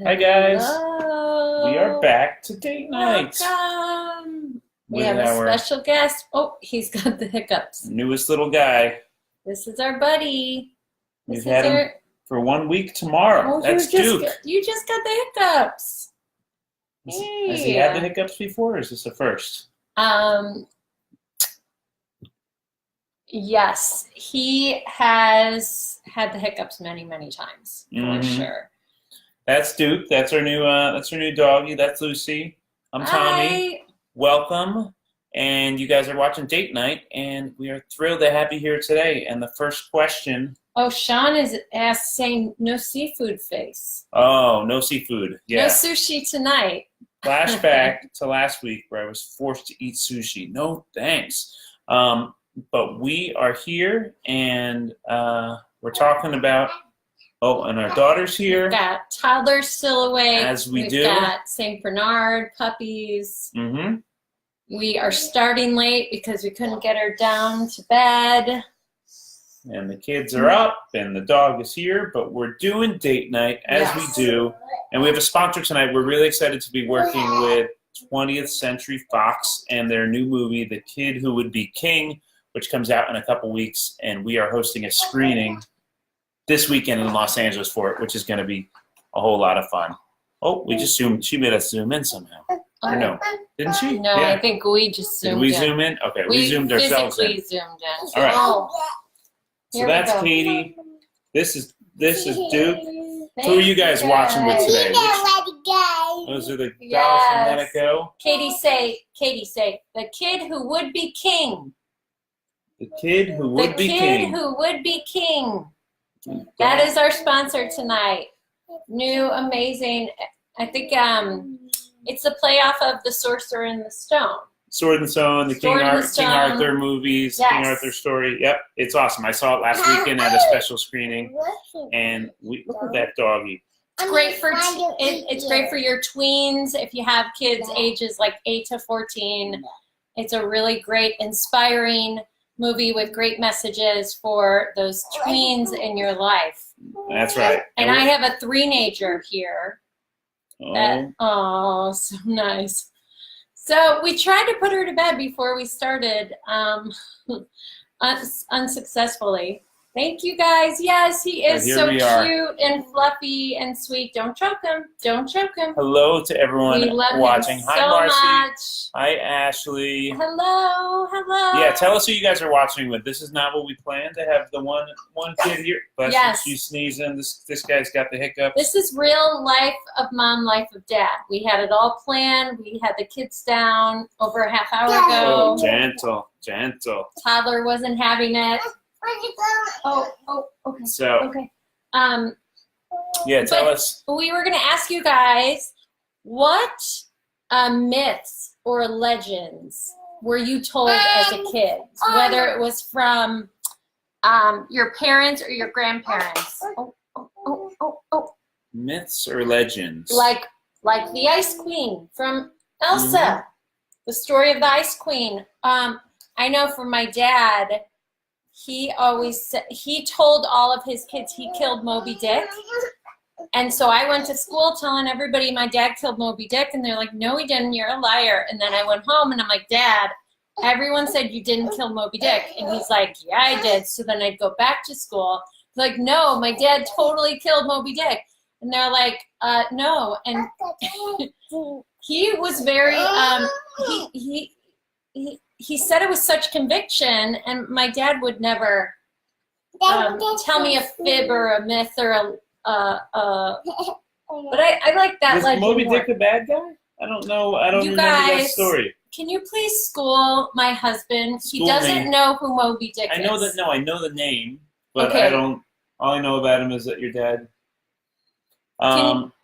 Hi guys, Hello. we are back to date night Welcome. We with have a our special guest. Oh, he's got the hiccups. newest little guy. This is our buddy. We've This is had him our. for 1 week tomorrow. Oh, That's Duke. you just got the hiccups. Has he had the hiccups before, or is this a first? Yes, he has had the hiccups many, many times for sure. That's Duke. That's our new doggy. That's Lucy. I'm Tommy. Hi. Welcome. And you guys are watching Date Night, and we are thrilled to have you here today. And the first question. Oh, Sean is saying no seafood face. Oh, no seafood. Yeah. No sushi tonight. Flashback to last week where I was forced to eat sushi. No thanks. But we are here, and we're talking about. Oh, and our daughter's here. We've got toddlers still awake. As we do. We've got St. Bernard puppies. Mm-hmm. We are starting late because we couldn't get her down to bed. And the kids are up, and the dog is here, but we're doing date night as we do. And we have a sponsor tonight. We're really excited to be working with 20th Century Fox and their new movie, The Kid Who Would Be King, which comes out in a couple weeks. And we are hosting a screening this weekend in Los Angeles for it, which is going to be a whole lot of fun. Oh, we just zoomed. She made us zoom in somehow. Or no, didn't she? No, yeah. I think we just zoomed in. Did we zoom in? Okay, we zoomed ourselves in. We physically zoomed in. All right. Oh, so that's Katie. This is Duke. Who are you guys watching with today? Those are the dolls from Let It Go. Katie say, the kid who would be king. The Kid Who Would Be King. The Kid Who Would Be King. That is our sponsor tonight. New, amazing. I think it's the playoff of The Sorcerer and the Stone. Sword and Stone, the King Arthur movies, yes. King Arthur story. Yep, it's awesome. I saw it last weekend at a special screening, and look at that doggy. It's great for it's great for your tweens if you have kids ages like 8 to 14. It's a really great, inspiring movie with great messages for those tweens in your life. That's right. And I have a three-nager here. Oh, so nice. So we tried to put her to bed before we started, unsuccessfully. Thank you, guys. Yes, he is so cute and fluffy and sweet. Don't choke him. Don't choke him. Hello to everyone watching. Him Hi, Marcy. Much. Hi, Ashley. Hello. Hello. Yeah, tell us who you guys are watching with. This is not what we planned to have the one kid here. But yes. She's sneezing. This guy's got the hiccups. This is real life of mom, life of dad. We had it all planned. We had the kids down over a half hour ago. Oh, gentle. Toddler wasn't having it. Okay. So, okay. Yeah, tell us. We were going to ask you guys, what myths or legends were you told as a kid? Whether it was from your parents or your grandparents. Myths or legends? Like the Ice Queen from Elsa. Mm-hmm. The story of the Ice Queen. I know from my dad, he told all of his kids he killed Moby Dick. And so I went to school telling everybody my dad killed Moby Dick, and they're like, no, he didn't, you're a liar. And then I went home and I'm like, Dad, everyone said you didn't kill Moby Dick. And he's like, yeah, I did. So then I'd go back to school. Like, no, my dad totally killed Moby Dick. And they're like, no. And he was very, he said it with such conviction, and my dad would never tell me a fib or a myth or but I like that legend. Was Moby Dick the bad guy? I don't know. I don't remember that story. Can you please school my husband? He doesn't know who Moby Dick is. I know that. No, I know the name, but I don't. All I know about him is that your dad.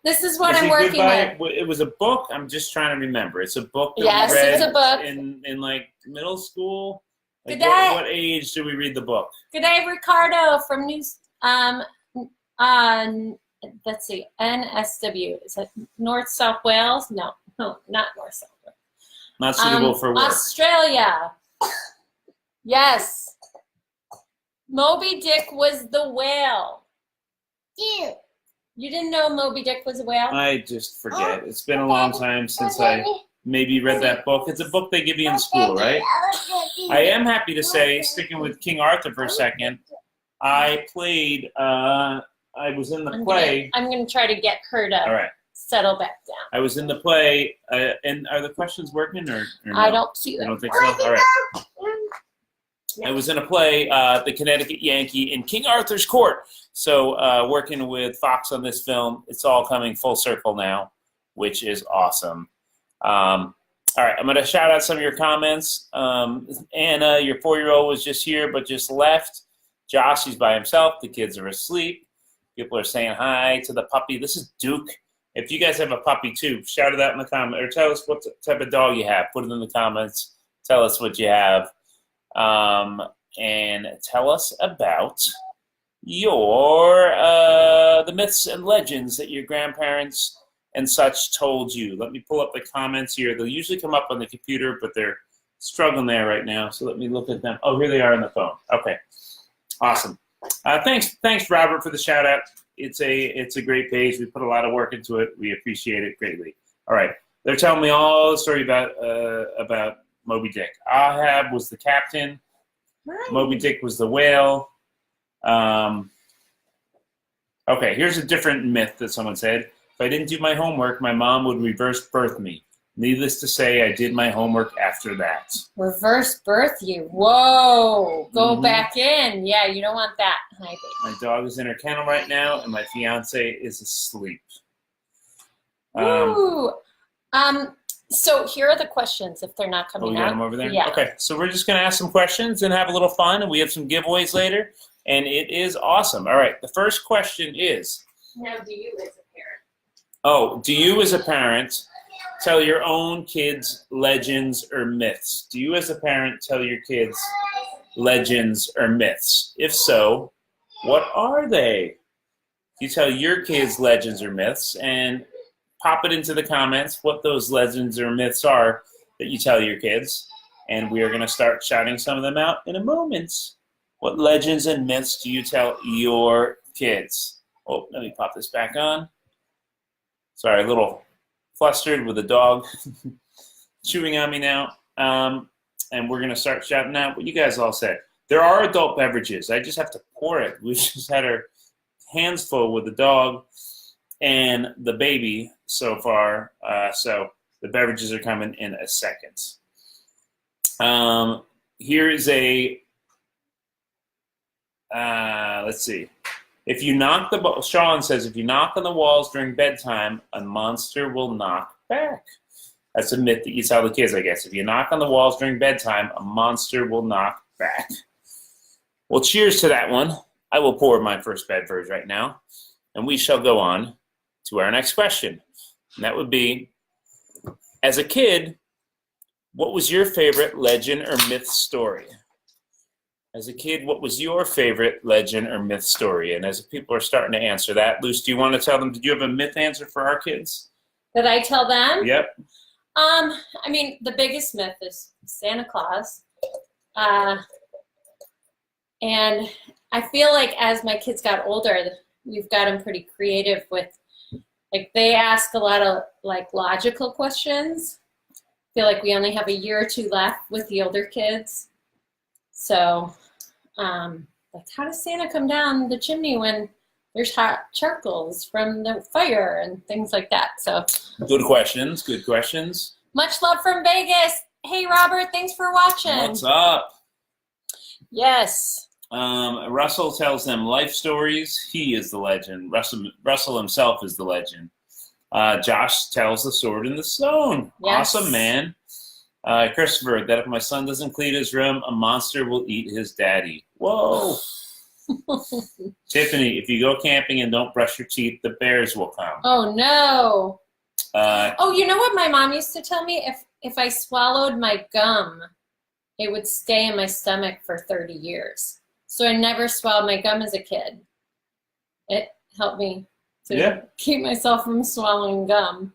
This is what I'm working with. It was a book. I'm just trying to remember. It's a book that yes, we read it's a book. in like middle school. Like Good day. What age did we read the book? Good day, Ricardo from News. Let's see, NSW. Is it North South Wales? No, not North South Wales. Not suitable for work. Australia. Yes. Moby Dick was the whale. You didn't know Moby Dick was a whale? I just forget. It's been a long time since I maybe read that book. It's a book they give you in school, right? I am happy to say, sticking with King Arthur for a second, I played, I was in the play. I'm going to try to get her to All right. settle back down. I was in the play, and are the questions working or no? I don't see I them. don't think so. All right. I was in a play, The Connecticut Yankee in King Arthur's Court. So working with Fox on this film, it's all coming full circle now, which is awesome. All right, I'm going to shout out some of your comments. Anna, your 4-year-old was just here but just left. Josh, he's by himself. The kids are asleep. People are saying hi to the puppy. This is Duke. If you guys have a puppy too, shout it out in the comments, or tell us what type of dog you have. Put it in the comments. Tell us what you have. And tell us about your the myths and legends that your grandparents and such told you. Let me pull up the comments here. They'll usually come up on the computer, but they're struggling there right now. So let me look at them. Oh, here they are on the phone. Okay, awesome. Thanks, Robert, for the shout out. It's a great page. We put a lot of work into it. We appreciate it greatly. All right, they're telling me all the story about Moby Dick. Ahab was the captain. Right. Moby Dick was the whale. Okay, here's a different myth that someone said. If I didn't do my homework, my mom would reverse birth me. Needless to say, I did my homework after that. Reverse birth you? Whoa! Go back in. Yeah, you don't want that. Hi, baby. My dog is in her kennel right now, and my fiance is asleep. Ooh. So here are the questions if they're not coming out. Oh, we got them over there? Yeah. Okay, so we're just going to ask some questions and have a little fun, and we have some giveaways later, and it is awesome. All right, the first question is... Now, do you as a parent? Oh, do you as a parent tell your own kids legends or myths? Do you as a parent tell your kids legends or myths? If so, what are they? You tell your kids legends or myths, and pop it into the comments what those legends or myths are that you tell your kids. And we are going to start shouting some of them out in a moment. What legends and myths do you tell your kids? Oh, let me pop this back on. Sorry, a little flustered with the dog chewing on me now. And we're going to start shouting out what you guys all said. There are adult beverages. I just have to pour it. We just had our hands full with the dog and the baby so far. So the beverages are coming in a second. Here is a, let's see. If you knock Sean says, if you knock on the walls during bedtime, a monster will knock back. That's a myth that you tell the kids, I guess. If you knock on the walls during bedtime, a monster will knock back. Well, cheers to that one. I will pour my first beverage right now, and we shall go on to our next question. And that would be, as a kid, what was your favorite legend or myth story? As a kid, what was your favorite legend or myth story? And as people are starting to answer that, Luce, do you want to tell them, did you have a myth answer for our kids? Did I tell them? Yep. I mean, the biggest myth is Santa Claus. And I feel like as my kids got older, you've got them pretty creative with, like, they ask a lot of, like, logical questions. I feel like we only have a year or two left with the older kids. So, like, how does Santa come down the chimney when there's hot charcoals from the fire and things like that? So, good questions. Good questions. Much love from Vegas. Hey, Robert, thanks for watching. What's up? Yes. Russell tells them life stories. He is the legend. Russell himself is the legend. Josh tells the sword and the stone. Yes. Awesome, man. Christopher, that if my son doesn't clean his room, a monster will eat his daddy. Whoa. Tiffany, if you go camping and don't brush your teeth, the bears will come. Oh, no. Oh, you know what my mom used to tell me? If I swallowed my gum, it would stay in my stomach for 30 years. So I never swallowed my gum as a kid. It helped me to keep myself from swallowing gum.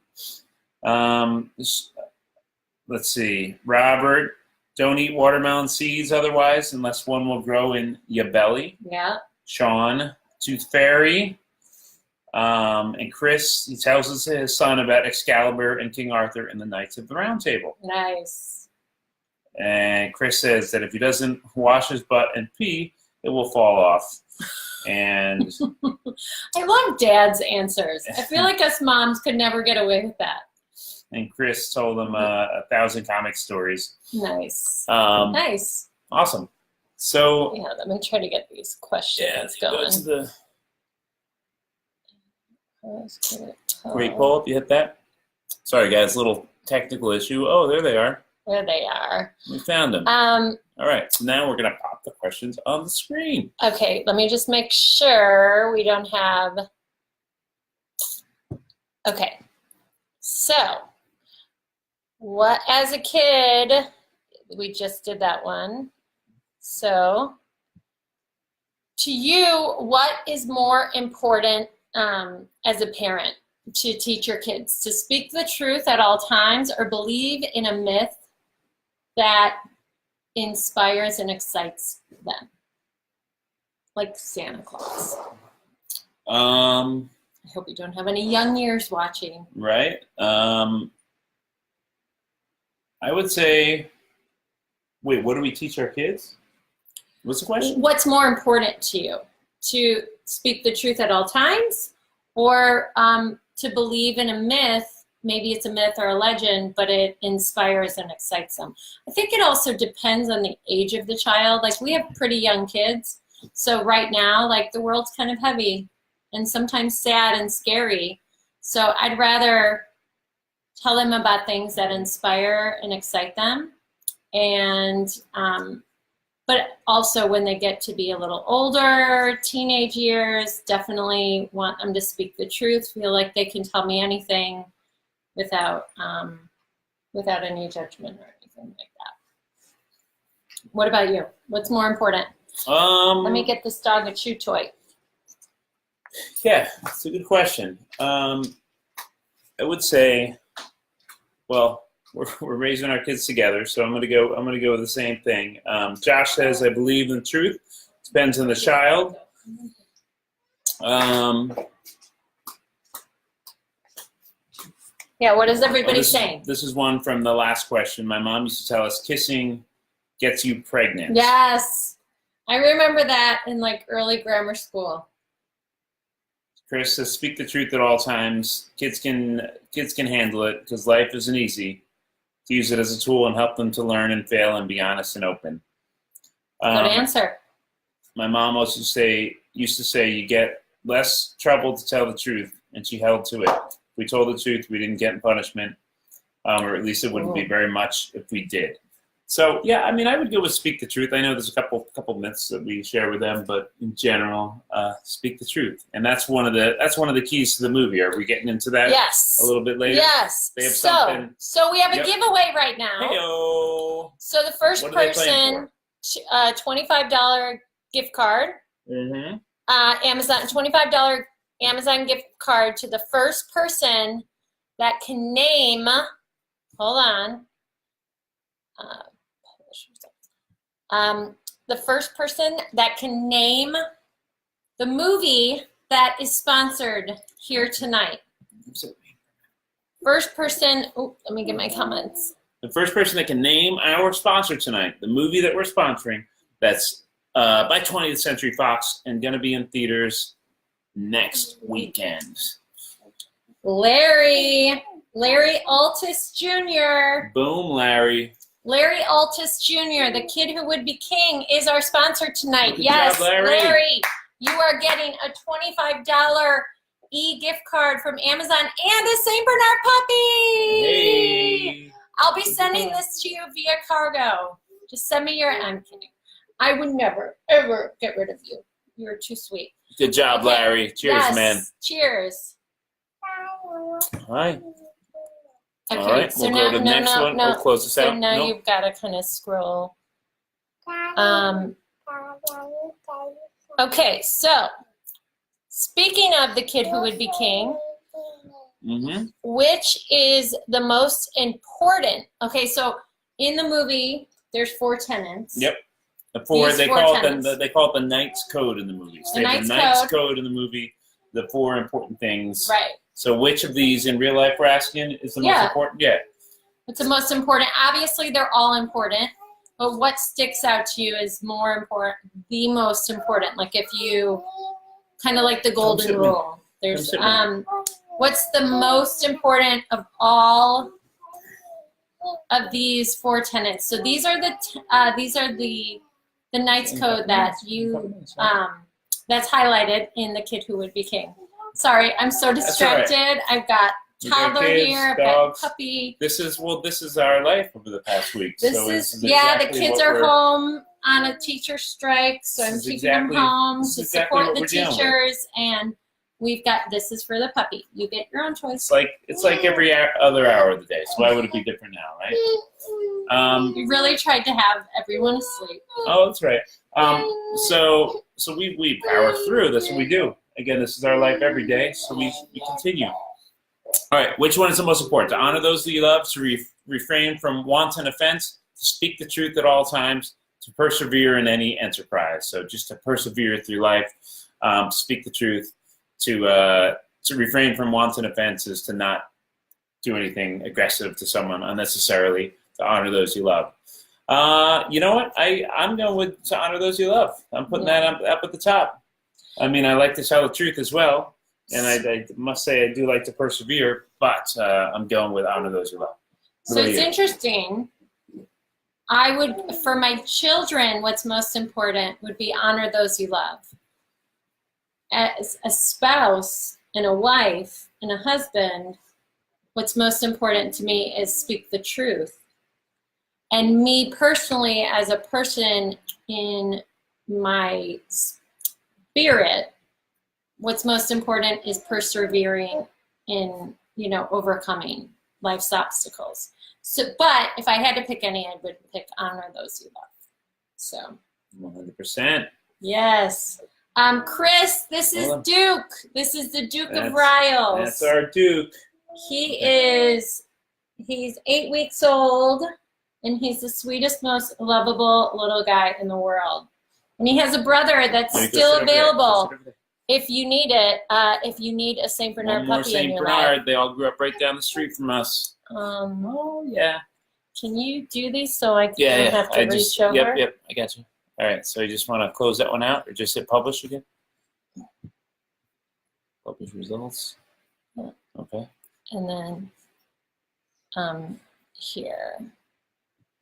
Let's see. Robert, don't eat watermelon seeds otherwise unless one will grow in your belly. Yeah. Sean, Tooth Fairy. And Chris, he tells his son about Excalibur and King Arthur and the Knights of the Round Table. Nice. And Chris says that if he doesn't wash his butt and pee, it will fall off. And I love Dad's answers. I feel like us moms could never get away with that. and Chris told him 1,000 comic stories. Nice. Nice. Awesome. So yeah, let me try to get these questions going. Go to the great poll. You hit that? Sorry, guys, little technical issue. Oh, there they are. There they are. We found them. All right, so now we're going to pop the questions on the screen. Okay, let me just make sure we don't have... Okay, so what, as a kid, we just did that one. So, to you, what is more important as a parent to teach your kids? To speak the truth at all times or believe in a myth that inspires and excites them? Like Santa Claus. I hope we don't have any young ears watching. Right. I would say, wait, what do we teach our kids? What's the question? What's more important to you? To speak the truth at all times, or to believe in a myth? Maybe it's a myth or a legend, but it inspires and excites them. I think it also depends on the age of the child. Like, we have pretty young kids, so right now, like, the world's kind of heavy and sometimes sad and scary. So I'd rather tell them about things that inspire and excite them. And but also when they get to be a little older, teenage years, definitely want them to speak the truth, feel like they can tell me anything without without any judgment or anything like that. What about you? What's more important? Let me get this dog a chew toy. Yeah, it's a good question. I would say, well, we're raising our kids together, so I'm gonna go with the same thing. Josh says, I believe in truth. Depends on the child. Yeah, what is everybody saying? This is one from the last question. My mom used to tell us kissing gets you pregnant. Yes, I remember that in like early grammar school. Chris says, speak the truth at all times. Kids can handle it because life isn't easy. To use it as a tool and help them to learn and fail and be honest and open. Good answer. My mom also used to say you get less trouble to tell the truth, and she held to it. If we told the truth, we didn't get in punishment, or at least it wouldn't be very much if we did. So yeah, I mean, I would go with speak the truth. I know there's a couple myths that we share with them, but in general, speak the truth, and that's one of the keys to the movie. Are we getting into that? Yes. A little bit later. Yes. They have something. So we have a giveaway right now. Heyo. So the first person, $25 gift card. Mm-hmm. Amazon, $25 Amazon gift card to the first person that can name. Hold on. The first person that can name the movie that is sponsored here tonight. First person, let me get my comments. The first person that can name our sponsor tonight, the movie that we're sponsoring, that's by 20th Century Fox and going to be in theaters next weekend. Larry Altus Jr. Boom, Larry. Larry Altus Jr., the kid who would be king, is our sponsor tonight. Good yes, job, Larry. Larry, you are getting a $25 e-gift card from Amazon and a St. Bernard puppy. Hey. I'll be sending this to you via cargo. Just send me I'm kidding. I would never, ever get rid of you. You're too sweet. Good job, Okay. Larry. Cheers, Yes, man. Cheers. All right. Okay, All right, so we'll now, go to the next one. We'll close this so out. now Nope. you've got to kind of scroll. Okay, so speaking of the kid who would be king, Mm-hmm. which is the most important? Okay, so in the movie, there's 4 tenants. Yep. These They four call it tenants. they call it the Knight's Code in the movies. The They have the Knight's Knight's Code in the movie. the 4 important things. Right. So which of these in real life we're asking is the most important? Yeah. What's the most important? Obviously, they're all important, but what sticks out to you is more important, the most important. Like if you, kind of like the golden rule. There's, what's the most important of all of these 4 tenets? So these are the Knight's Code that you, that's highlighted in The Kid Who Would Be King. Sorry, I'm so distracted. Right. I've got toddler here, I've got puppy. This is our life over the past week. This is exactly the kids are home on a teacher strike, so I'm keeping them home to support the teachers, and we've got, this is for the puppy. You get your own choice. It's like every other hour of the day, so why would it be different now, right? We really tried to have everyone asleep. Oh, that's right. So we power through. That's what we do. Again, this is our life every day, so we continue. All right, which one is the most important? To honor those that you love, to refrain from wanton offense, to speak the truth at all times, to persevere in any enterprise. So just to persevere through life, speak the truth, to refrain from wanton offenses, to not do anything aggressive to someone unnecessarily, to honor those you love. You know what? I'm going with to honor those you love. I'm putting that up at the top. I mean, I like to tell the truth as well. And I must say I do like to persevere, but I'm going with honor those you love. So it's interesting. I would, for my children, what's most important would be honor those you love. As a spouse and a wife and a husband, what's most important to me is speak the truth. And me personally, as a person in my spirit, what's most important is persevering in, overcoming life's obstacles. So, but if I had to pick any, I would pick honor those you love. So. 100%. Yes. Chris, this is Duke. This is the Duke of Riles. That's our Duke. He's 8 weeks old, and he's the sweetest, most lovable little guy in the world. And he has a brother that's still available. If you need it, if you need a St. Bernard puppy in your life. They all grew up right down the street from us. Oh, yeah. Can you do these so I don't have to reach over? Yep, I got you. All right, so you just want to close that one out or just hit publish again? Publish results. Yeah. Okay. And then here.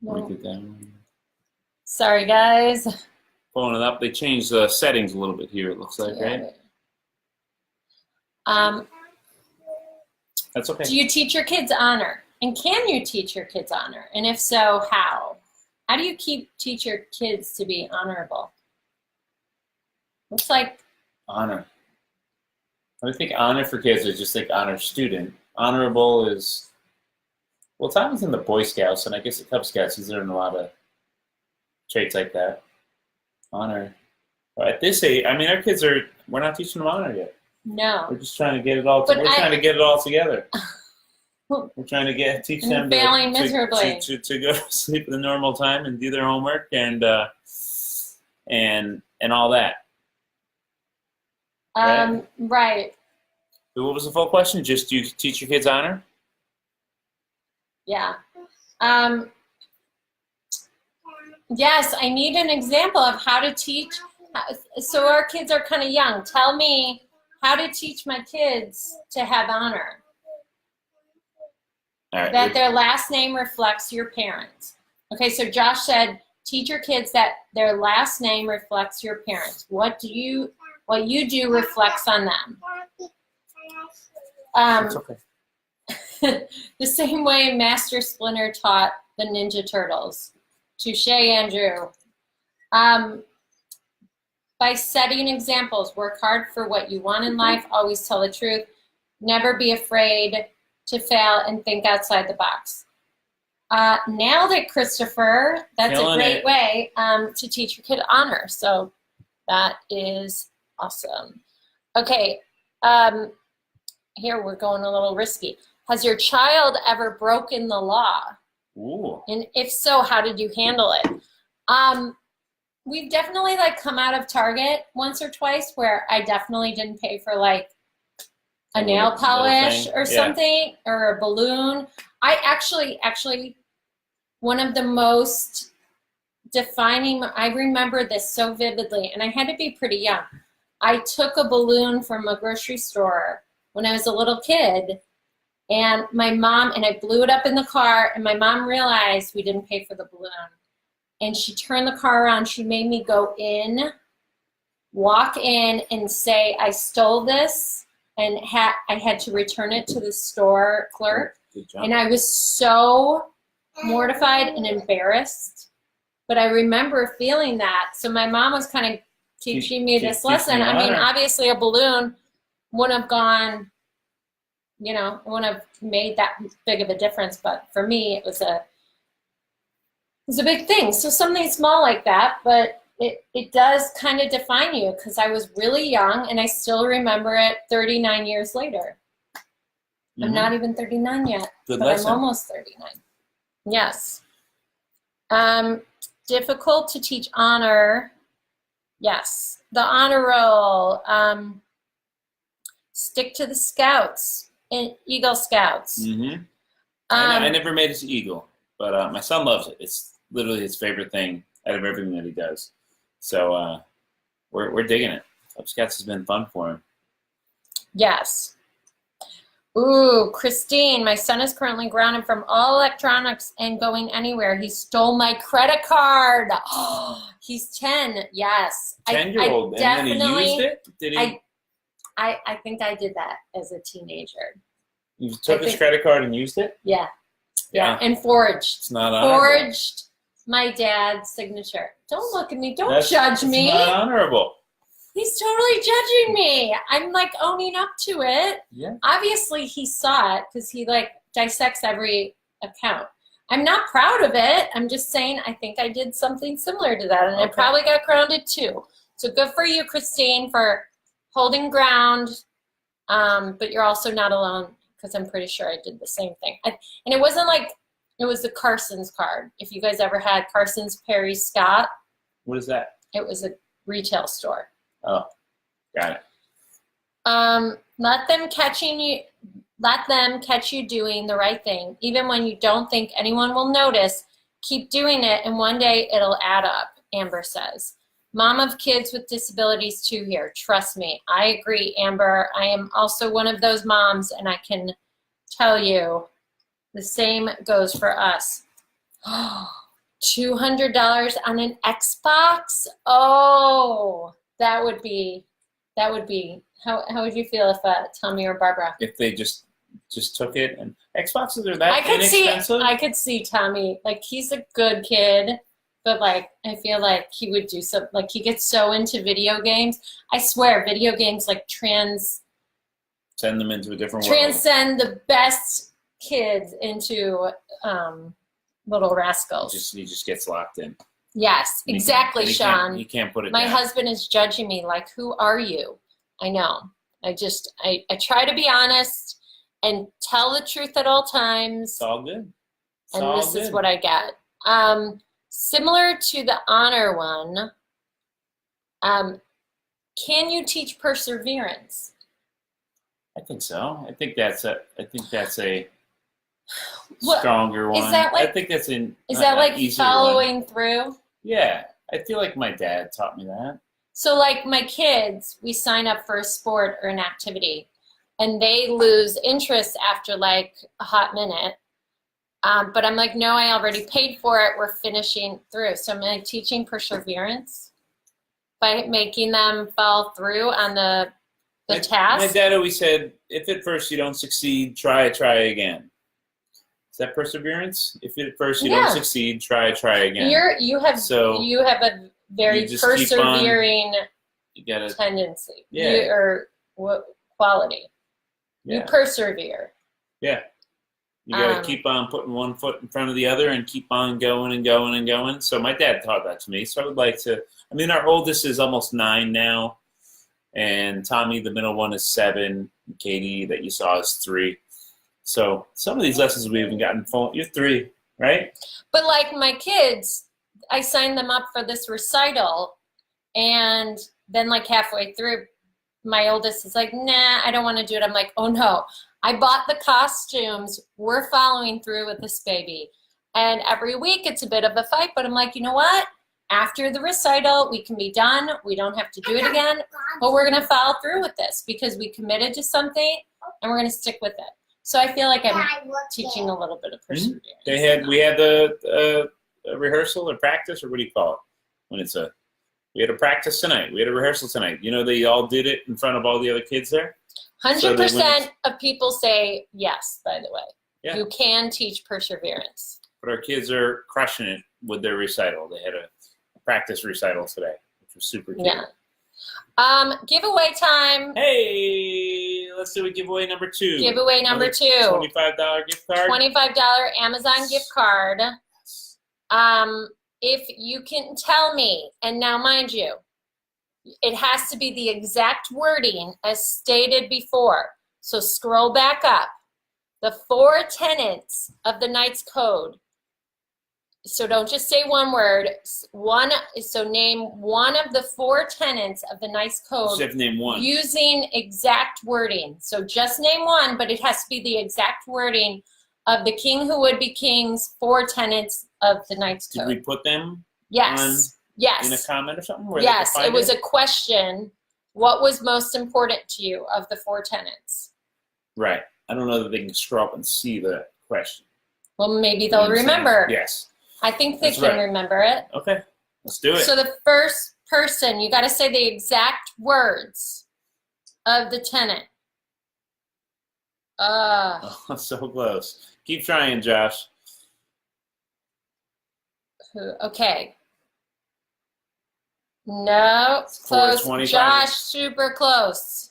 Break it down. Sorry, guys. Pulling it up. They changed the settings a little bit here, it looks like, right? That's okay. Do you teach your kids honor? And can you teach your kids honor? And if so, how? How do you teach your kids to be honorable? Looks like honor. I think honor for kids is just like honor student. Honorable is, well, it's always in the Boy Scouts, and I guess the Cub Scouts, because they're in a lot of traits like that. Honor. But at this age, I mean, our kids we're not teaching them honor yet. No. We're just trying to get it all. We're trying to get it all together. We're trying to teach them failing miserably to go to sleep at a normal time and do their homework and all that. Right. So what was the full question? Just do you teach your kids honor? Yeah. Yes, I need an example of how to teach. So our kids are kind of young. Tell me how to teach my kids to have honor. All right. That their last name reflects your parent. Okay, so Josh said, teach your kids that their last name reflects your parent. What you do reflects on them. That's okay. The same way Master Splinter taught the Ninja Turtles. Touche, Andrew. By setting examples, work hard for what you want in life, always tell the truth, never be afraid to fail, and think outside the box. Nailed it, Christopher. That's a great way to teach your kid honor. So that is awesome. Okay, here we're going a little risky. Has your child ever broken the law? Ooh. And if so, how did you handle it? we've definitely like come out of Target once or twice where I definitely didn't pay for like a nail polish or something or a balloon. I actually one of the most defining, I remember this so vividly, and I had to be pretty young. I took a balloon from a grocery store when I was a little kid, and my mom, and I blew it up in the car, and my mom realized we didn't pay for the balloon. And she turned the car around. She made me go in, walk in, and say, I stole this, and I had to return it to the store clerk. Good job. And I was so mortified and embarrassed. But I remember feeling that. So my mom was kind of teaching me this lesson. I mean, obviously a balloon wouldn't have gone, you know, it wouldn't have made that big of a difference. But for me, it was a big thing. So something small like that, but it does kind of define you, because I was really young and I still remember it 39 years later. I'm not even 39 yet, Good but lesson. I'm almost 39. Yes. Difficult to teach honor. Yes. The honor roll. Stick to the Scouts, Eagle Scouts. I never made it to Eagle, but my son loves it. It's literally his favorite thing out of everything that he does. So we're digging it. Cub Scouts has been fun for him. Yes. Ooh, Christine, my son is currently grounded from all electronics and going anywhere. He stole my credit card. Oh, he's 10. Yes. 10-year-old. And then he used it? Did he? I think I did that as a teenager. You took his credit card and used it? Yeah. Yeah. And forged. It's not honorable. Forged my dad's signature. Don't look at me. Don't judge me. It's not honorable. He's totally judging me. I'm like owning up to it. Yeah. Obviously he saw it because he like dissects every account. I'm not proud of it. I'm just saying I think I did something similar to that, and I probably got grounded too. So good for you, Christine, for holding ground. But you're also not alone, because I'm pretty sure I did the same thing. And it wasn't like it was the Carson's card. If you guys ever had Carson's Perry Scott. What is that? It was a retail store. Oh, got it. Let them catch you doing the right thing. Even when you don't think anyone will notice, keep doing it, and one day it'll add up, Amber says. Mom of kids with disabilities too here. Trust me. I agree, Amber. I am also one of those moms, and I can tell you the same goes for us. $200 on an Xbox? Oh, that would be, how would you feel if Tommy or Barbara? If they just took it, and Xboxes are that inexpensive? I could see Tommy, like he's a good kid, but like I feel like he would do something, like he gets so into video games. I swear, video games like send them into a different world. Transcend the best kids into little rascals. He just gets locked in. Yes, exactly, Sean. You can't put it My down. husband is judging me like, who are you? I know. I try to be honest and tell the truth at all times. It's all good. This is what I get. Similar to the honor one, can you teach perseverance? I think so. I think that's a stronger one. Is that like, I think that's an is that like following one. through? Yeah, I feel like my dad taught me that. So like my kids, we sign up for a sport or an activity, and they lose interest after like a hot minute. But I'm like, no, I already paid for it. We're finishing through. So I'm like teaching perseverance by making them follow through on the task. My dad always said, if at first you don't succeed, try again. Is that perseverance? If at first you don't succeed, try again. You have a very persevering tendency. Or quality. Yeah. You persevere. Yeah. You got to keep on putting one foot in front of the other and keep on going and going and going. So my dad taught that to me. So I would like to, I mean, our oldest is almost 9 now. And Tommy, the middle one, is 7. Katie, that you saw, is 3. So some of these lessons we haven't gotten full. You're 3, right? But like my kids, I signed them up for this recital, and then like halfway through, my oldest is like, nah, I don't want to do it. I'm like, oh no, I bought the costumes. We're following through with this baby. And every week it's a bit of a fight, but I'm like, you know what? After the recital, we can be done. We don't have to do it again, but we're going to follow through with this because we committed to something and we're going to stick with it. So I feel like I'm teaching a little bit of perseverance. We had the rehearsal or practice, or what do you call it? When we had a practice tonight. We had a rehearsal tonight. You know, they all did it in front of all the other kids there. 100% of people say yes, by the way. Yeah. You can teach perseverance. But our kids are crushing it with their recital. They had a practice recital today, which was super cute. Yeah. Giveaway time. Hey, let's do a giveaway number 2. Giveaway number 2. $25 gift card. $25 Amazon gift card. If you can tell me, and now mind you, it has to be the exact wording as stated before. So scroll back up. The 4 tenets of the Knight's Code. So don't just say one word. So name one of the 4 tenets of the Knight's Code. Just have to name one. Using exact wording. So just name one, but it has to be the exact wording of the King Who Would Be King's 4 tenets of the Knight's Code. Did we put them Yes. Yes. in a comment or something? Yes, it was a question. What was most important to you of the 4 tenets? Right. I don't know that they can scroll up and see the question. Well, maybe they'll remember. Yes. I think they That's can right. remember it. Okay. Let's do it. So the first person, you got to say the exact words of the tenet. Oh, so close. Keep trying, Josh. Okay. No, close. 4:25. Josh, super close.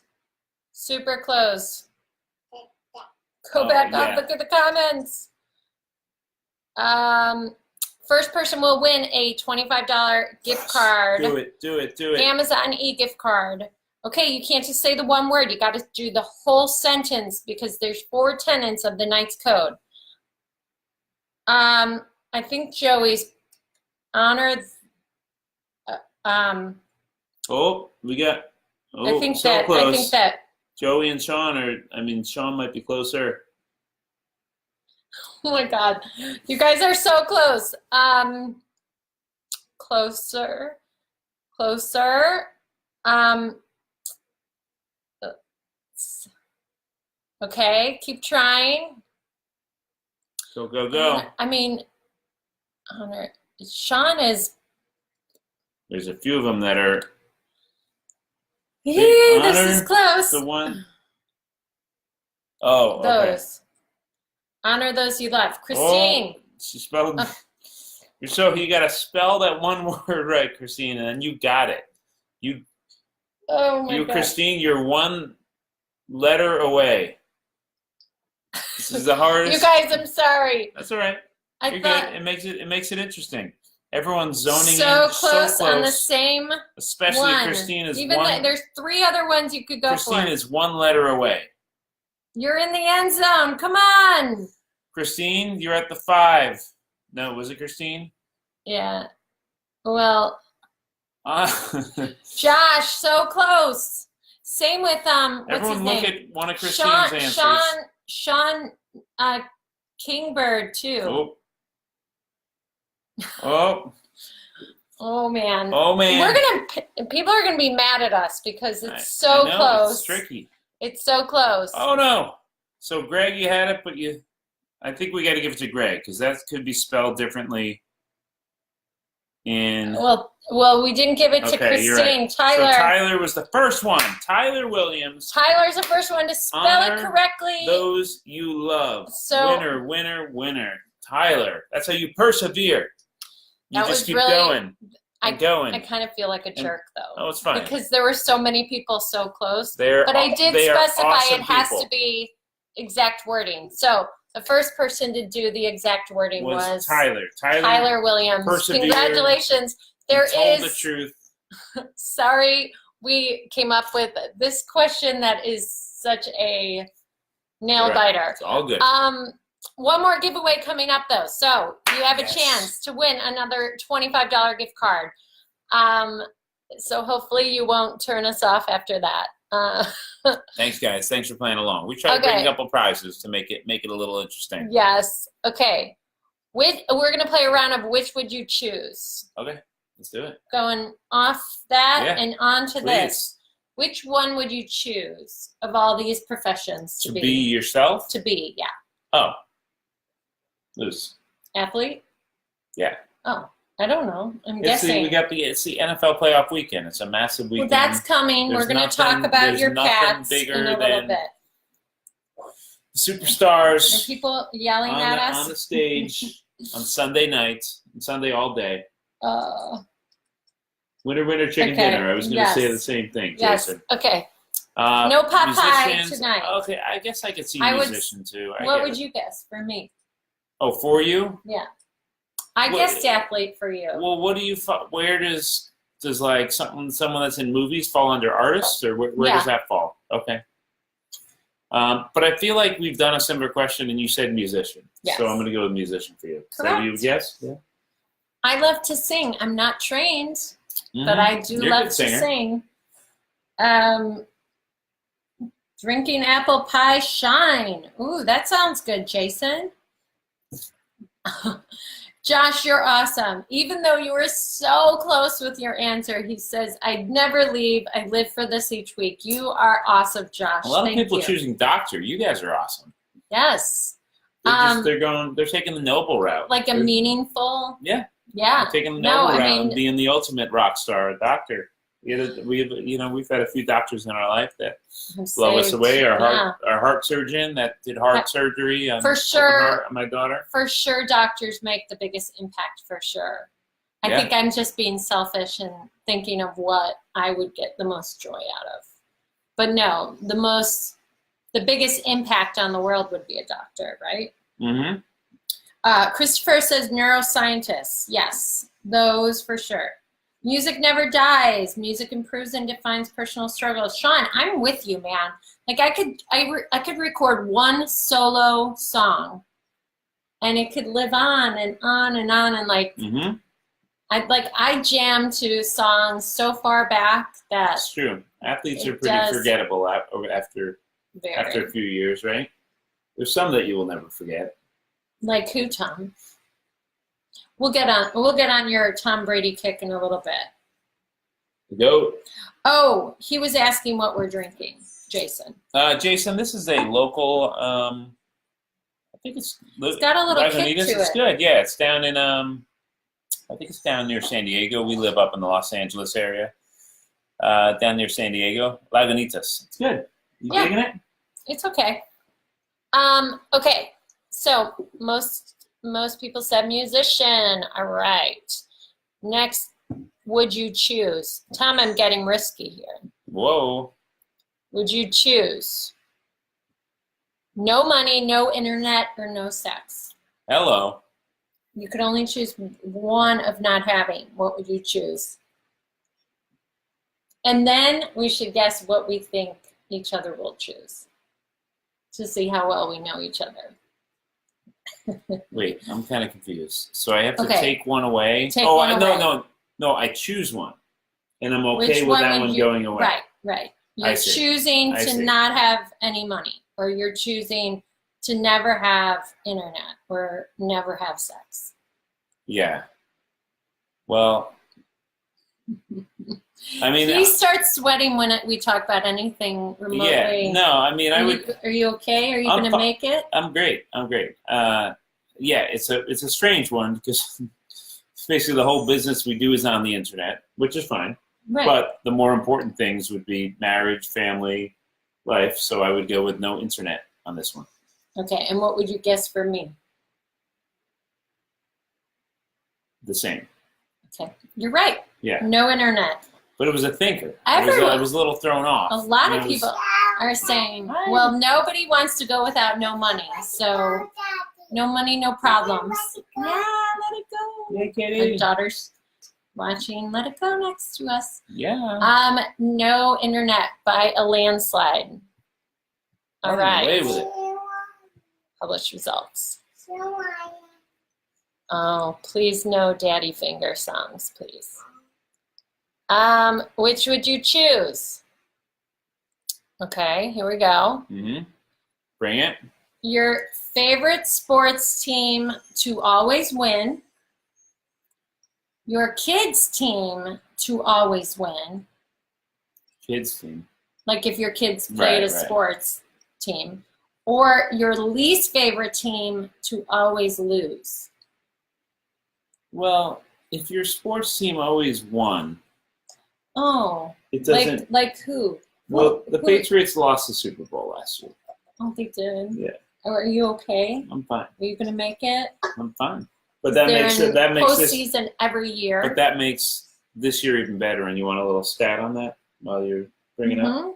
Super close. Go back up, look at the comments. First person will win a $25 gift card. Do it. Amazon e-gift card. Okay, you can't just say the one word. You got to do the whole sentence because there's 4 tenets of the Knight's Code. I think Joey's honored. We got. I think so that. close. I think that. Joey and Sean are. I mean, Sean might be closer. Oh my God, you guys are so close. Closer. Okay, keep trying. Go. I mean, honor. Sean is. There's a few of them that are. This is close. The one. Oh, okay. Those. Honor those you love. Christine. Oh, she spelled. You got to spell that one word right, Christine, and then you got it. Oh my God. Christine, you're 1 letter away. This is the hardest. You guys, I'm sorry. That's all right. You're good. It makes it interesting. Everyone's zoning so in close so close on the same especially one. Christine is Even one. there's 3 other ones you could go for. Christine is 1 letter away. You're in the end zone. Come on. Christine, you're at the 5. No, was it Christine? Yeah. Well, Everyone Josh, so close. Same with what's his look name? at one of Christine's answers. Sean Kingbird too. Oh. Oh man. People are gonna be mad at us because it's I so know, close. It's tricky. It's so close. Oh no. So Greg, you had it, but I think we got to give it to Greg because that could be spelled differently. Well, we didn't give it to Christine. You're right. Tyler. So Tyler was the first one. Tyler Williams. Tyler's the first one to spell it correctly. Those you love. So, winner. Tyler. That's how you persevere. You just keep going. I kind of feel like a jerk though. Oh, it's fine. Because there were so many people so close. But I did specify awesome it has people. to be exact wording. So the first person to do the exact wording was Tyler. Tyler Williams. Persevered. Congratulations. There told is the truth. Sorry, we came up with this question that is such a nail biter. It's all good. One more giveaway coming up, though. So you have a Yes. chance to win another $25 gift card. So hopefully you won't turn us off after that. Thanks, guys. Thanks for playing along. We try to bring a couple prizes to make it a little interesting. Yes. Okay. We're going to play a round of which would you choose. Okay, let's do it. Going off that and on to Please. this. Which one would you choose of all these professions to be yourself? To be, yeah. Oh. Loose. Athlete? Yeah. Oh, I don't know. I'm guessing. It's the NFL playoff weekend. It's a massive weekend. Well, that's coming. We're going to talk about your Pats in a little bit. Superstars. Are people yelling at us? On the stage on Sunday nights, and Sunday all day. Winner, chicken dinner. I was going to say the same thing, Jason. Yes, okay. No pot pie tonight. Okay, I guess I could see musician too. What would you guess for me? Oh, for you? Yeah. I guessed athlete for you. Well, what do you? Where does like someone that's in movies fall under artists, or where does that fall? Okay. But I feel like we've done a similar question, and you said musician. Yes. So I'm going to go with musician for you. Correct. So you guess? Yeah. I love to sing. I'm not trained, but I do love to sing. Drinking apple pie shine. Ooh, that sounds good, Jason. Josh, you're awesome. Even though you were so close with your answer, he says, I'd never leave. I live for this each week. You are awesome, Josh. A lot of people choosing doctor. You guys are awesome. Yes. They're taking the noble route. Like a meaningful. Yeah. Yeah. They're taking the noble route and being the ultimate rock star, a doctor. We've had a few doctors in our life that blow us away. Our heart surgeon that did heart surgery on for sure. My daughter. For sure, doctors make the biggest impact. For sure. I think I'm just being selfish and thinking of what I would get the most joy out of. But no, the biggest impact on the world would be a doctor, right? Mm-hmm. Christopher says neuroscientists. Yes, those for sure. Music never dies. Music improves and defines personal struggles. Sean, I'm with you, man. Like I could record one solo song, and it could live on and on and on. And like, I jam to songs so far back that that's true. Athletes are pretty forgettable after a few years, right? There's some that you will never forget. Like who, Tom? We'll get on your Tom Brady kick in a little bit. The GOAT. Oh, he was asking what we're drinking, Jason. Jason, this is a local. I think it's got a little kick to it. It's good. Yeah, it's down in I think it's down near San Diego. We live up in the Los Angeles area. Down near San Diego, Lagunitas. It's good. You digging it? It's okay. Okay. So most people said musician. All right. Next, would you choose? Tom, I'm getting risky here. Whoa. Would you choose no money, no internet, or no sex? Hello. You could only choose one of not having. What would you choose? And then we should guess what we think each other will choose to see how well we know each other. Wait, I'm kind of confused. So I have to take one away? No, I choose one. And I'm okay with that one going away. Right. You're choosing to not have any money, or you're choosing to never have internet or never have sex. Yeah. Well, I mean, he starts sweating when we talk about anything remotely. Yeah, no, I mean, Are you okay? Are you going to make it? I'm great. Yeah, it's a strange one because basically the whole business we do is on the internet, which is fine. Right. But the more important things would be marriage, family, life. So I would go with no internet on this one. Okay, and what would you guess for me? The same. Okay, you're right. Yeah. No internet. But it was a thinker. I was a little thrown off. A lot of people are saying, well, nobody wants to go without no money. So no money, no problems. Yeah, let it go. Yeah, Kitty. Our daughter's watching Let It Go next to us. Yeah. No internet by a landslide. All right. Away with it. publish results. Oh, please no daddy finger songs, please. Which would you choose? Okay, here we go. Mm-hmm. Bring it. Your favorite sports team to always win. Your kids' team to always win. Kids team. Like if your kids played a sports team. Or your least favorite team to always lose. Well, if your sports team always won, oh, it doesn't. Like who? Well, the Patriots lost the Super Bowl last year. Oh, they did. Yeah. Are you okay? I'm fine. Are you gonna make it? I'm fine. But that makes postseason every year. But that makes this year even better. And you want a little stat on that while you're bringing it up?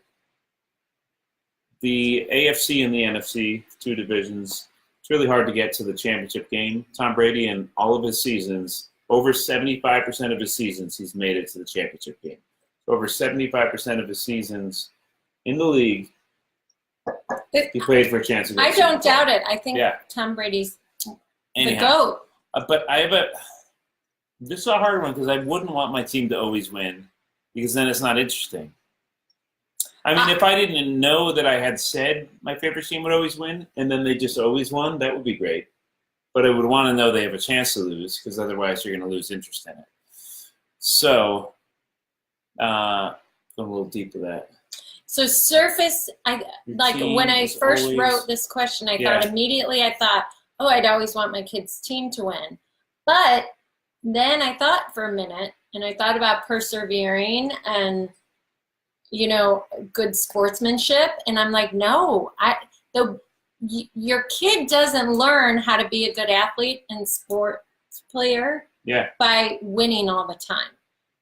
The AFC and the NFC, 2 divisions. It's really hard to get to the championship game. Tom Brady, in all of his seasons, over 75% of his seasons, he's made it to the championship game. Over 75% of his seasons in the league, he played for a chance to go. I don't doubt it. I think Tom Brady's the GOAT. But this is a hard one because I wouldn't want my team to always win because then it's not interesting. I mean, if I didn't know that I had said my favorite team would always win and then they just always won, that would be great. But I would want to know they have a chance to lose because otherwise you're going to lose interest in it. So, going a little deep to that. So surface, when I first wrote this question, I thought, oh, I'd always want my kids' team to win. But then I thought for a minute, and I thought about persevering and, good sportsmanship. And I'm like, no, your kid doesn't learn how to be a good athlete and sports player by winning all the time.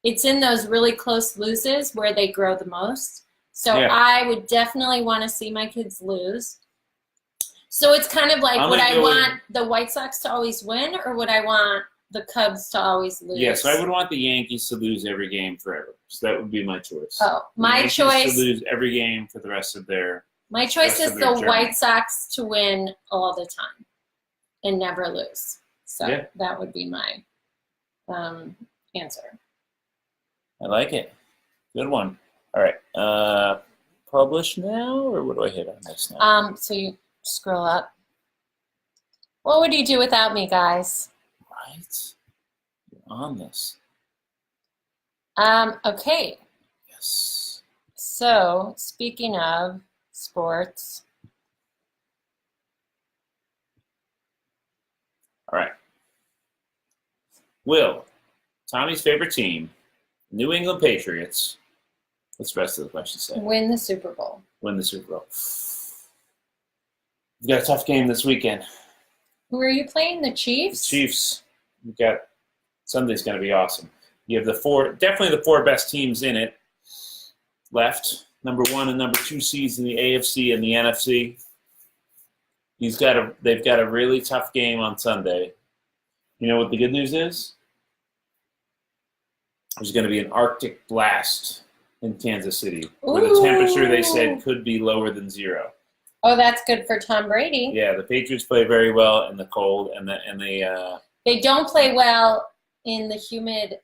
It's in those really close loses where they grow the most. So I would definitely want to see my kids lose. So it's kind of like, would I want the White Sox to always win, or would I want the Cubs to always lose? Yeah, so I would want the Yankees to lose every game forever. So that would be my choice. Oh, my choice to lose every game for the rest of their. My choice is the White Sox to win all the time and never lose. So that would be my answer. I like it. Good one. All right. Publish now, or what do I hit on this now? So you scroll up. What would you do without me, guys? Right. You're on this. Okay. Yes. So, speaking of sports. All right. Will, Tommy's favorite team, New England Patriots. What's the rest of the question say? Win the Super Bowl. Win the Super Bowl. We've got a tough game this weekend. Who are you playing? The Chiefs? The Chiefs. We've got Sunday's going to be awesome. You have definitely the 4 best teams in it left. Number 1 and number 2 seeds in the AFC and the NFC. They've got a really tough game on Sunday. You know what the good news is? There's going to be an Arctic blast in Kansas City, where the temperature, they said, could be lower than 0. Oh, that's good for Tom Brady. Yeah, the Patriots play very well in the cold, and they don't play well in the humid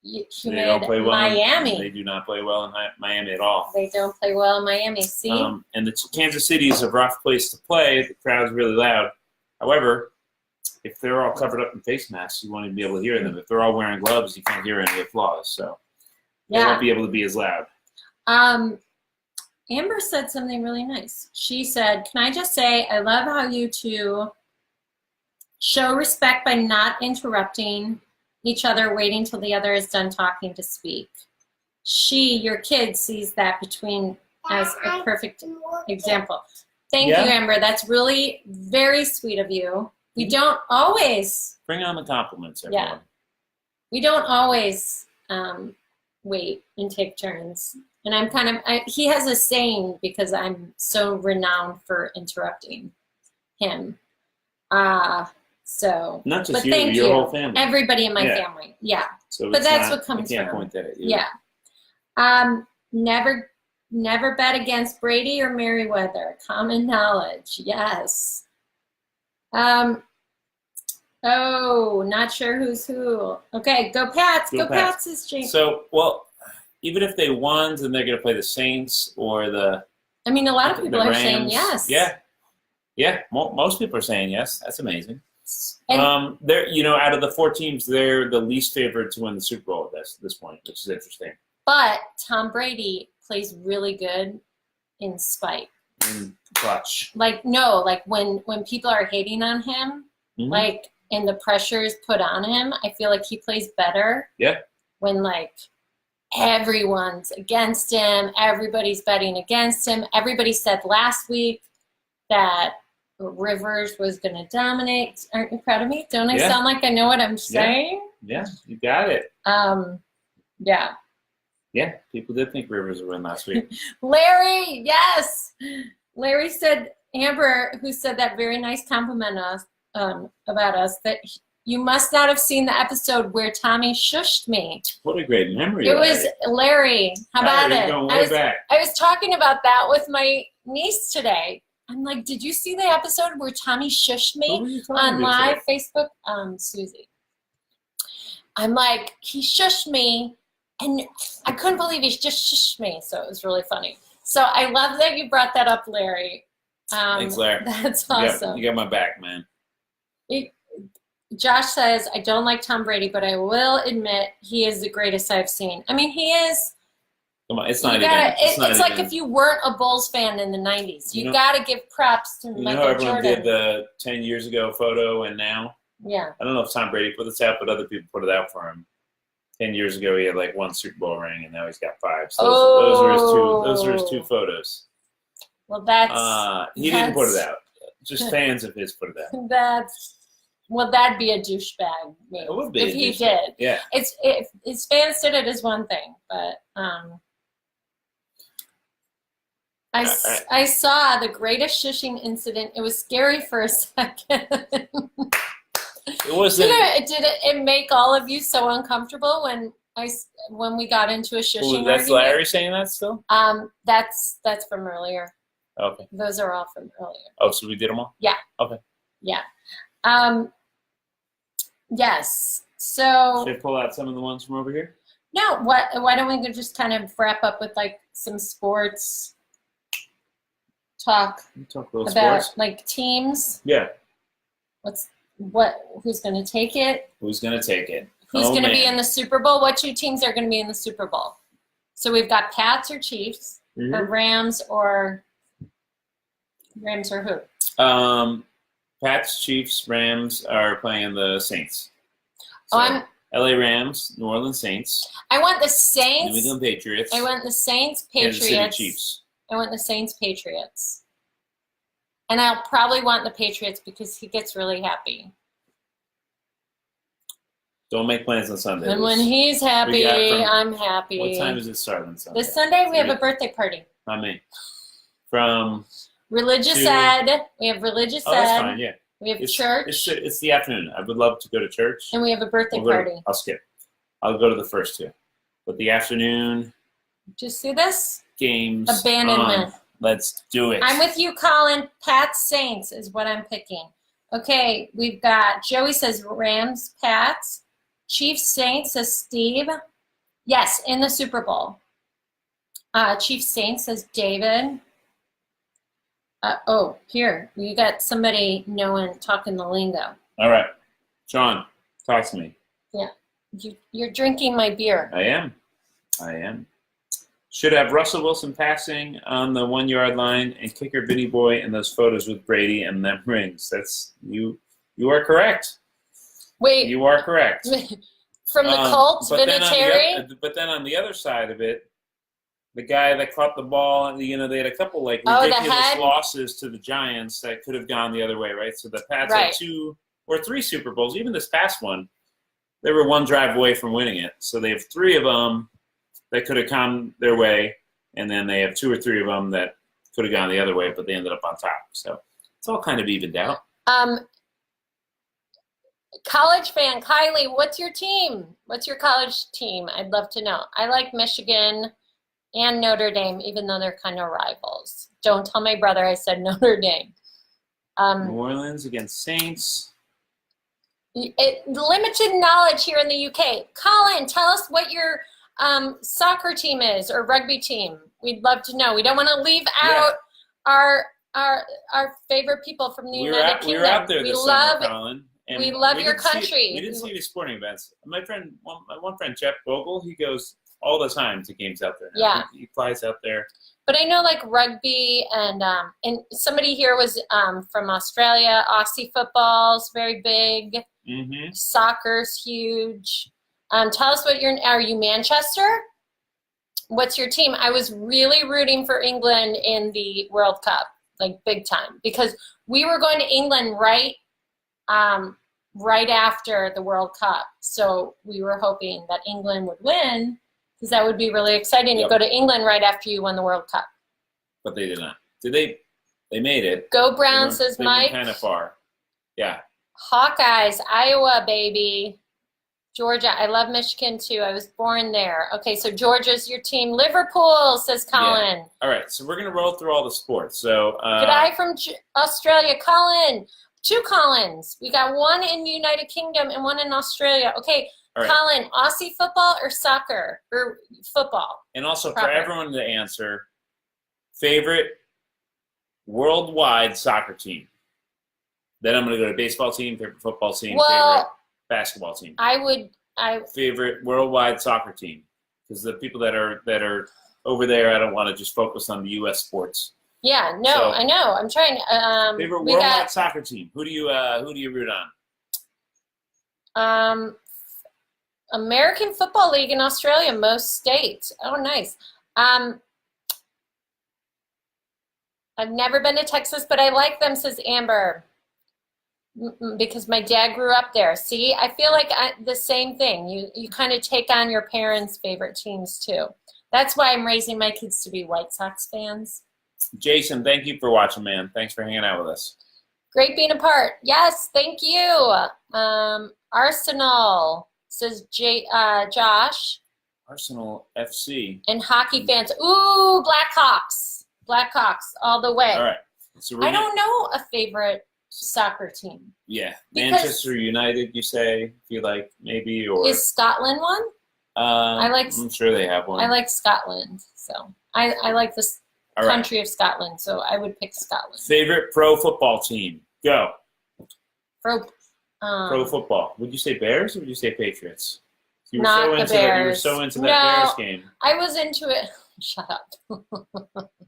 Miami. They do not play well in Miami at all. They don't play well in Miami. See, and the Kansas City is a rough place to play. The crowd's really loud. However, if they're all covered up in face masks, you won't even be able to hear them. If they're all wearing gloves, you can't hear any of the applause. So they won't be able to be as loud. Amber said something really nice. She said, "Can I just say, I love how you two show respect by not interrupting each other, waiting till the other is done talking to speak. Your kid, sees that between as a perfect example." Thank you, Amber. That's really very sweet of you. We don't always bring on the compliments, everyone. Yeah, we don't always wait and take turns. And I'm he has a saying because I'm so renowned for interrupting him. So, not just but you, thank your whole family. Everybody in my family. Yeah. So but that's what comes I can't from. point that at you. Yeah. Never bet against Brady or Merriweather. Common knowledge. Yes. Oh, not sure who's who. Okay, go Pats. Go Go Pats. Pats is Jake. So, well, even if they won, then they're going to play the Saints or the I mean, a lot of the people are saying Rams. yes. Yeah. Most people are saying yes. That's amazing. And They're out of the 4 teams, they're the least favored to win the Super Bowl at this point, which is interesting. but Tom Brady plays really good in spite. In clutch. Like when people are hating on him, Mhm. like and the pressure is put on him, I feel like he plays better. Yeah. When like everyone's against him, everybody's betting against him. Everybody said last week that Rivers was going to dominate. Aren't you proud of me? Don't I Yeah. sound like I know what I'm saying? Yeah, you got it. Yeah. Yeah, people did think Rivers would win last week. Larry, yes. Larry said, Amber, who said that very nice compliment about us, that you must not have seen the episode where Tommy shushed me. What a great memory. It was Larry. How about Larry, it? going way back. I was talking about that with my niece today. I'm like, did you see the episode where Tommy shushed Who me were you talking on to live today? Facebook? Susie. I'm like, he shushed me, and I couldn't believe he just shushed me, so it was really funny. So I love that you brought that up, Larry. Thanks, Larry. That's awesome. You got my back, man. Josh says, I don't like Tom Brady, but I will admit he is the greatest I've seen. I mean, he is. Come on, it's You not even. gotta, not it's like even- if you weren't a Bulls fan in the 90s. You You know- got to give props to You know Michael how everyone Jordan. did the 10 years ago photo and now? Yeah. I don't know if Tom Brady put this out, but other people put it out for him. 10 years ago, he had like 1 Super Bowl ring, and now he's got 5. So those were his 2 photos. Well, that's. He didn't put it out. Just fans of his put it out. That'd be a douchebag move It would be if a he douchebag. did. Yeah. If his fans did it is one thing, but I saw the greatest shushing incident. It was scary for a second. It wasn't. Did it make all of you so uncomfortable when we got into a shushing That's argument? Larry saying that still? That's from earlier. Okay. Those are all from earlier. Oh, so we did them all? Yeah. Okay. Yeah. Yes. So Should I pull out some of the ones from over here? no. Why don't we just kind of wrap up with like some sports talk We talk a little about sports. like teams? Yeah. Who's going to take it? Who's going to take it? Who's Oh, going to be man. in the Super Bowl? What 2 teams are going to be in the Super Bowl? So we've got Pats or Chiefs, Mhm. or Rams or who? Pats, Chiefs, Rams are playing the Saints. Oh, So, LA Rams, New Orleans Saints, I want the New Saints. England Patriots, I want the Saints, Kansas City Patriots. Chiefs. I want the Saints, Patriots. And I'll probably want the Patriots because he gets really happy. Don't make plans on Sunday. And when he's happy, I'm happy. What time does it start on Sunday? This Sunday, we have a Three. birthday party. Not me. From Religious 2. ed. We have religious oh, that's ed. fine. Yeah, We have church. It's the afternoon. I would love to go to church. And we have a birthday We'll go to- party. I'll skip. I'll go to the first 2, but the afternoon Did you see this? games. Abandonment. on. Let's do it. I'm with you, Colin. Pats Saints is what I'm picking. Okay, we've got Joey says Rams, Pats. Chiefs Saints says Steve. Yes, in the Super Bowl. Chiefs Saints says David. Here, you got somebody talking the lingo. All right, Sean, talk to me. You're drinking my beer. I am. Should have Russell Wilson passing on the 1-yard line and kicker Vinny Boy in those photos with Brady and them rings. That's you. You are correct. Wait, You are correct. from the Colts, but then Vinatieri? but then on the other side of it, the guy that caught the ball, they had a couple like Oh, the ridiculous head? losses to the Giants that could have gone the other way, right? So the Pats Right. had 2 or 3 Super Bowls. Even this past one, they were 1 drive away from winning it. So they have 3 of them that could have gone their way, and then they have 2 or 3 of them that could have gone the other way, but they ended up on top. So it's all kind of evened out. College fan, Kylie, what's your team? What's your college team? I'd love to know. I like Michigan and Notre Dame, even though they're kind of rivals. Don't tell my brother I said Notre Dame. New Orleans against Saints. Limited knowledge here in the UK. Colin, tell us what your soccer team is or rugby team. We'd love to know. We don't want to leave out our favorite people from the United Kingdom. We were out there this summer, Colin. And we love your country. We didn't see any sporting events. My one friend, Jeff Bogle, he goes all the time to games out there. Yeah. He flies out there. But I know like rugby and somebody here was from Australia. Aussie football's very big. Mm-hmm. Soccer's huge. Tell us are you Manchester? What's your team? I was really rooting for England in the World Cup, like big time, because we were going to England right after the World Cup. So we were hoping that England would win, because that would be really exciting to go to England right after you won the World Cup. But they did not. Did they? They made it. Go Browns, says Mike. Kind of far. Yeah. Hawkeyes, Iowa, baby. Georgia. I love Michigan, too. I was born there. Okay, so Georgia's your team. Liverpool, says Colin. Yeah. All right, so we're going to roll through all the sports. So, G'day from Australia. Colin. 2 Collins. We got one in the United Kingdom and one in Australia. Okay, right. Colin, Aussie football or soccer? Or football? And also for everyone to answer, favorite worldwide soccer team. Then I'm going to go to baseball team, favorite football team, favorite basketball team. Favorite worldwide soccer team. Because the people that are over there, I don't want to just focus on the U.S. sports. Yeah, no, so, I know. I'm trying. Favorite worldwide soccer team. Who do you root on? American Football League in Australia, most states. Oh, nice. I've never been to Texas, but I like them, says Amber, because my dad grew up there. See, I feel like the same thing. You kind of take on your parents' favorite teams too. That's why I'm raising my kids to be White Sox fans. Jason, thank you for watching, man. Thanks for hanging out with us. Great being a part. Yes, thank you. Arsenal, says Josh. Arsenal FC. And hockey fans. Ooh, Blackhawks. Blackhawks all the way. All right. So I don't know a favorite soccer team. Yeah. Manchester United, you say, if you like, maybe, or is Scotland one? I'm sure they have one. I like Scotland, so I like this country of Scotland, so I would pick Scotland. Favorite pro football team? Go. Pro football. Would you say Bears or would you say Patriots? You were Not the Bears. You were so into that Bears game. I was into it. Shut up.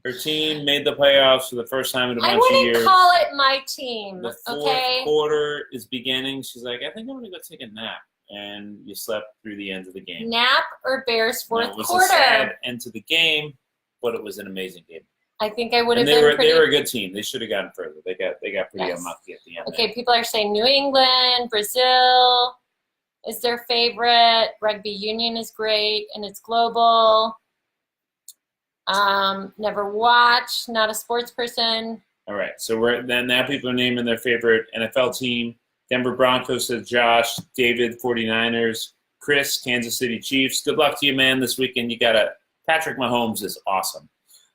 Her team made the playoffs for the first time in a bunch of years. I wouldn't call it my team. The fourth quarter is beginning. She's like, I think I'm going to go take a nap. And you slept through the end of the game. Nap or Bears fourth quarter? It was a sad end to the game, but it was an amazing game. I think I would have been pretty... They were a good team. They should have gotten further. They got pretty unlucky at the end. Okay, people are saying New England, Brazil is their favorite. Rugby union is great, and it's global. Never watched. Not a sports person. All right, so now people are naming their favorite NFL team. Denver Broncos, says Josh. David, 49ers. Chris, Kansas City Chiefs. Good luck to you, man, this weekend. Patrick Mahomes is awesome.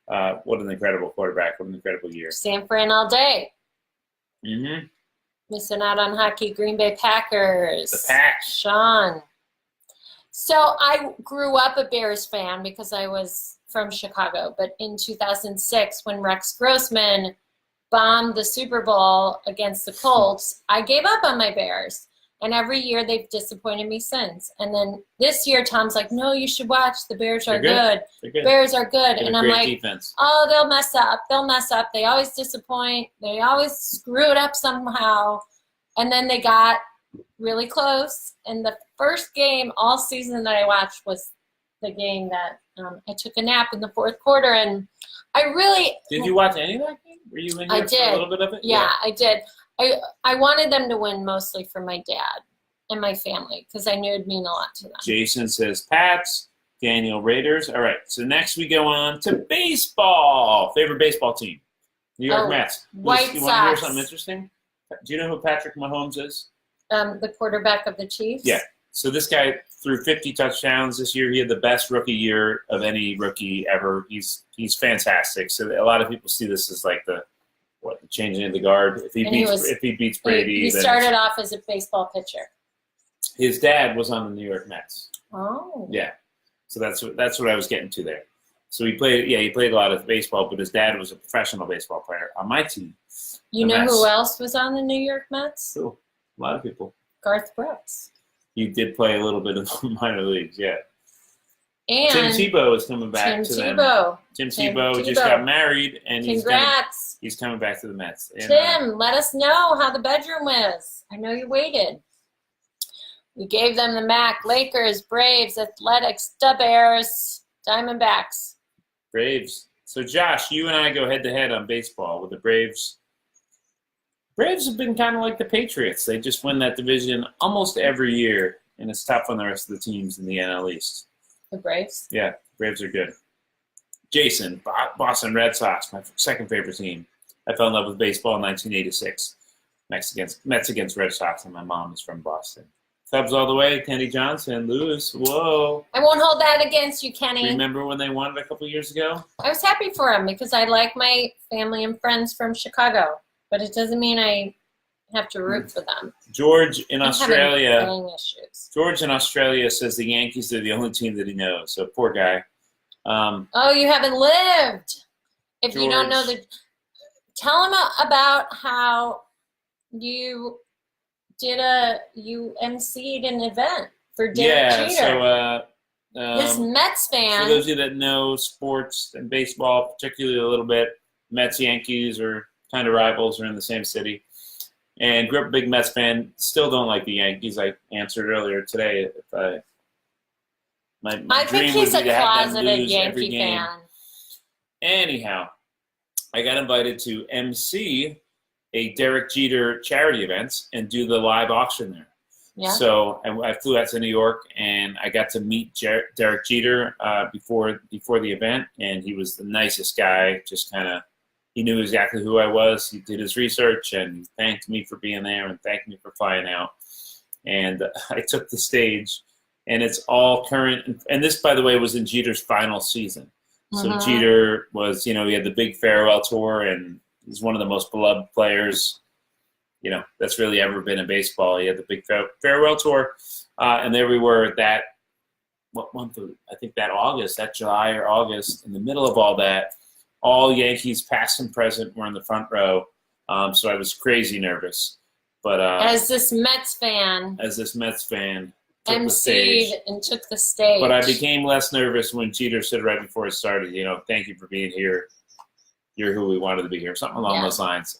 What an incredible quarterback. What an incredible year. San Fran all day. Mm-hmm. Missing out on hockey. Green Bay Packers. The Packs. Sean. So I grew up a Bears fan because I was from Chicago. But in 2006, when Rex Grossman bombed the Super Bowl against the Colts, I gave up on my Bears. And every year they've disappointed me since. And then this year, Tom's like, no, you should watch. The Bears are good. Bears are good. And I'm like, defense. Oh, they'll mess up. They'll mess up. They always disappoint. They always screw it up somehow. And then they got really close. And the first game all season that I watched was the game that I took a nap in the fourth quarter. And I really... Did you watch any of that game? Were you in here for a little bit of it? Yeah, I did. I wanted them to win mostly for my dad and my family because I knew it'd mean a lot to them. Jason says Pats. Daniel, Raiders. All right, so next we go on to baseball. Favorite baseball team? New York Mets. White Sox. You want to hear something interesting? Do you know who Patrick Mahomes is? The quarterback of the Chiefs? Yeah. So this guy threw 50 touchdowns this year. He had the best rookie year of any rookie ever. He's fantastic. So a lot of people see this as like the what, changing of the guard. If he beats Brady, He then started off as a baseball pitcher. his dad was on the New York Mets. Oh. Yeah, so that's what I was getting to there. So he played a lot of baseball, but his dad was a professional baseball player on my team. You know who else was on the New York Mets? Cool. A lot of people. Garth Brooks. He did play a little bit of the minor leagues, yeah. And Tim Tebow is coming back to them. Tim Tebow just got married, and congrats. He's coming back to the Mets. And, Tim, let us know how the bedroom was. I know you waited. We gave them the MAC. Lakers, Braves, Athletics, the Bears, Diamondbacks. Braves. So, Josh, you and I go head-to-head on baseball with the Braves. Braves have been kind of like the Patriots. They just win that division almost every year, and it's tough on the rest of the teams in the NL East. The Braves? Yeah, Braves are good. Jason, Boston Red Sox, my second favorite team. I fell in love with baseball in 1986. Mets against Red Sox, and my mom is from Boston. Cubs all the way, Kenny Johnson, Lewis, whoa. I won't hold that against you, Kenny. Remember when they won it a couple years ago? I was happy for him because I like my family and friends from Chicago, but it doesn't mean I have to root for them. George in I'm Australia. having issues. George in Australia says the Yankees are the only team that he knows. So poor guy. Oh, you haven't lived. If you don't know tell him about how you emceed an event for Derek Jeter. So this Mets fan. For those of you that know sports and baseball, particularly a little bit, Mets, Yankees are kind of rivals, are in the same city. And grew up a big Mets fan. Still don't like the Yankees. I answered earlier today. My think dream he's would be a to have them closeted lose every Yankee game. fan. Anyhow, I got invited to MC a Derek Jeter charity event and do the live auction there. Yeah. So I flew out to New York, and I got to meet Derek Jeter before the event, and he was the nicest guy. Just kind of, he knew exactly who I was. He did his research, and he thanked me for being there and thanked me for flying out. And I took the stage, and it's all current. And this, by the way, was in Jeter's final season. So Jeter was, he had the big farewell tour, and he's one of the most beloved players, that's really ever been in baseball. He had the big farewell tour, and there we were what month? I think that July or August, in the middle of all that. All Yankees, past and present, were in the front row, so I was crazy nervous. But as this Mets fan, took the stage. And took the stage. But I became less nervous when Jeter said right before it started, thank you for being here. You're who we wanted to be here, something along those lines.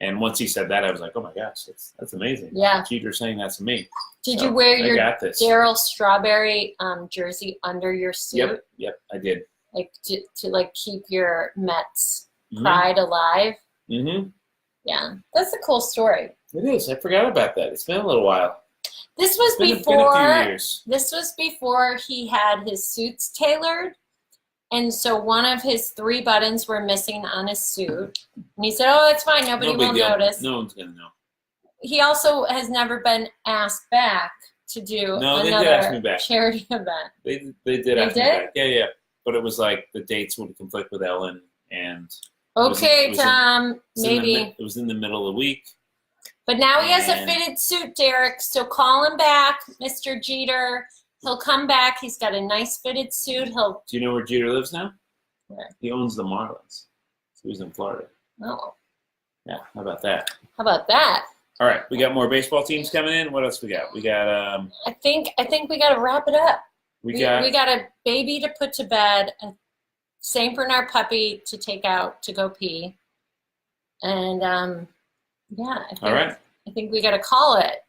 And once he said that, I was like, oh my gosh, that's amazing. Yeah. Jeter saying that to me. Did you wear your Darryl Strawberry jersey under your suit? Yep, I did. Like to keep your Mets pride alive. Mm-hmm. Yeah, that's a cool story. It is. I forgot about that. It's been a little while. This was been a few years. This was before he had his suits tailored, and so one of his 3 buttons were missing on his suit. And he said, "Oh, it's fine. Nobody will notice. No one's gonna know." He also has never been asked back to do another charity event. They did ask me back. Yeah. But it was like the dates would conflict with Ellen, and Tom, maybe it was in the middle of the week. But now he has a fitted suit, Derek. So call him back, Mr. Jeter. He'll come back. He's got a nice fitted suit. Do you know where Jeter lives now? Where? He owns the Marlins. So he's in Florida. Oh. Yeah. How about that? All right, we got more baseball teams coming in. What else we got? We got. I think we got to wrap it up. We got a baby to put to bed, a Saint Bernard puppy to take out to go pee, and I think we got to call it.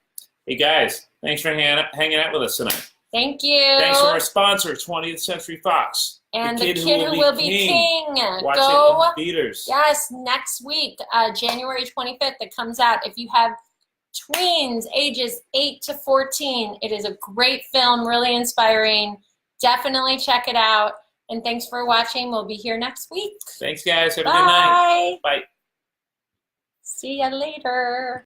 Hey guys, thanks for hanging out with us tonight. Thank you. Thanks to our sponsor, 20th Century Fox, and the kid who will be king. Watch it in theaters. Yes, next week, January 25th. It comes out. If you have tweens ages 8 to 14. It is a great film, really inspiring. Definitely check it out. And thanks for watching. We'll be here next week. Thanks, guys. Have a good night. Bye. See ya later.